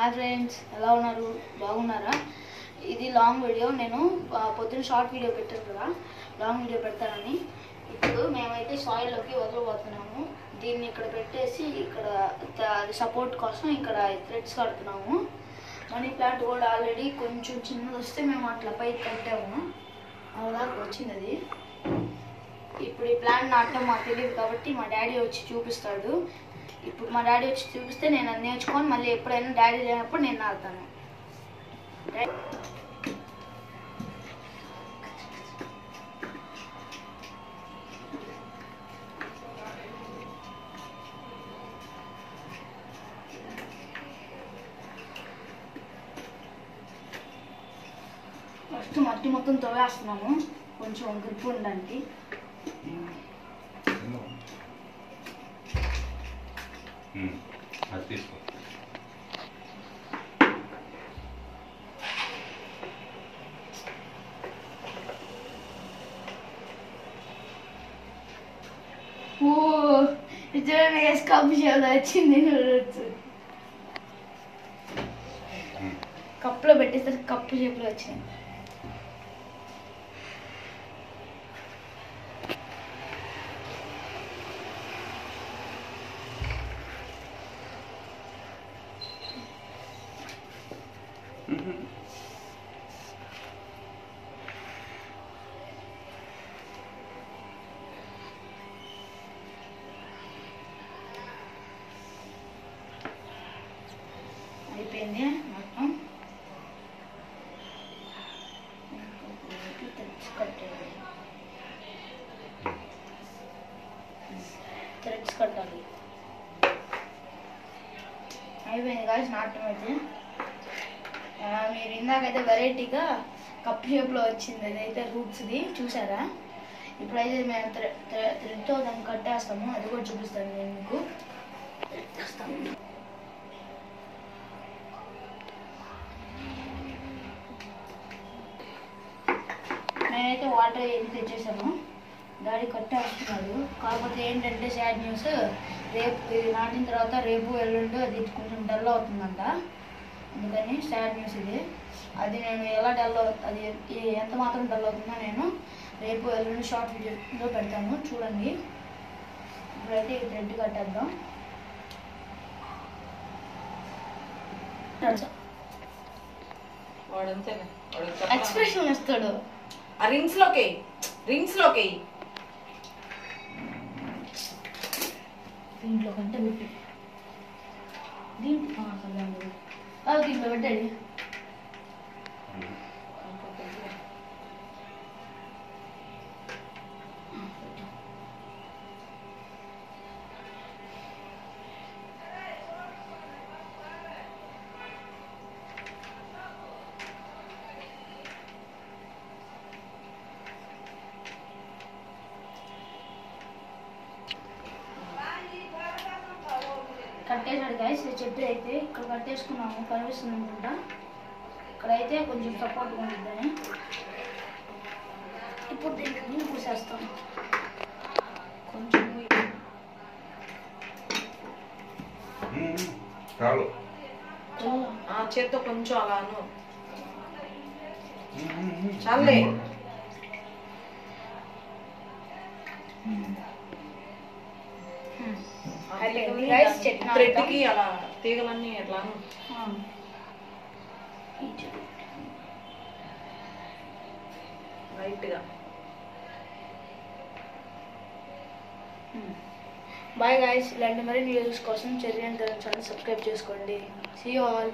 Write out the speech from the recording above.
Hi friends, ఎలా ఉన్నారు? బాగున్నారా? ఇది లాంగ్ వీడియో. నేను పొద్దున్న షార్ట్ వీడియో పెట్టాను కదా, లాంగ్ వీడియో పెడతానని. ఇప్పుడు మేమైతే సాయిల్లోకి వదలబోతున్నాము. దీన్ని ఇక్కడ పెట్టేసి ఇక్కడ సపోర్ట్ కోసం ఇక్కడ థ్రెడ్స్ కడుతున్నాము. మనీ ప్లాంట్ కూడా ఆల్రెడీ కొంచెం చిన్నది వస్తే మేము అట్లా పైకి కట్టాము. అలాగా వచ్చింది అది. ఇప్పుడు ఈ ప్లాంట్ నాటడం మాకు తెలియదు కాబట్టి మా డాడీ వచ్చి చూపిస్తాడు. ఇప్పుడు మా డాడీ వచ్చి చూపిస్తే నేను అది నేర్చుకొని మళ్ళీ ఎప్పుడైనా డాడీ లేనప్పుడు నేను నాటుతాను. ఫస్ట్ మట్టి మొత్తం తవ్వేస్తున్నాము కొంచెం గ్రిప్ ఉండడానికి. అది తీసుకో. కప్పు షేప్లో వచ్చింది. కప్పులో పెట్టేసరికి కప్పు షేప్లో వచ్చింది. అయిపోయింది మొత్తం. థ్రెడ్స్ కట్టాలి. అయిపోయింది గాయస్ నాటడం అయితే. మీరు ఇందాకైతే వెరైటీగా కప్ షేప్లో వచ్చింది, అదైతే రూట్స్ది చూసారా? ఇప్పుడైతే మేము థ్రెడ్తో దాన్ని కట్టేస్తాము. అది కూడా చూపిస్తాను నేను మీకు. కట్టేస్తాము. నేనైతే వాటర్ ఏం తెచ్చేసాను. డాడీ కట్టేస్తున్నాడు. కాకపోతే ఏంటంటే సాడ్ న్యూస్, రేపు ఇది నాటిన తర్వాత రేపు ఎల్లుండి అది కొంచెం డల్ అవుతుందంట. అందుకని సాడ్ న్యూస్ ఇది. అది నేను ఎలా అది ఎంత మాత్రం డల్ అవుతుందో నేను రేపు ఎల్లుండి షార్ట్ వీడియోలో పెడతాను, చూడండి. ఇప్పుడైతే ఈ థ్రెడ్ కట్టేద్దాం. ఎక్స్ప్రెషన్ ఇస్తాడు. రింగ్స్ లోకి దీంట్లో కంటే పెట్టి దీంట్లో దీంట్లో పెట్టండి. కట్టేసాడు గైస్. చెట్టు అయితే ఇక్కడ కట్టేసుకున్నాము, కనిపిస్తుంది అనుకుంటా. ఇక్కడైతే కొంచెం సపోర్ట్గా ఉంటుందని ఇప్పుడు దీన్ని పూసేస్తాం. కొంచెం చేత్తో కొంచెం అలాను చాలే. థ్రెడ్కి అలా తీగలన్నీ ఎట్లాను రైట్గా. Bye guys. ఇలాంటి మరిన్ని వీడియోస్ కోసం చెర్రీ అండ్ ఛానల్ సబ్స్క్రైబ్ చేసుకోండి. See you all.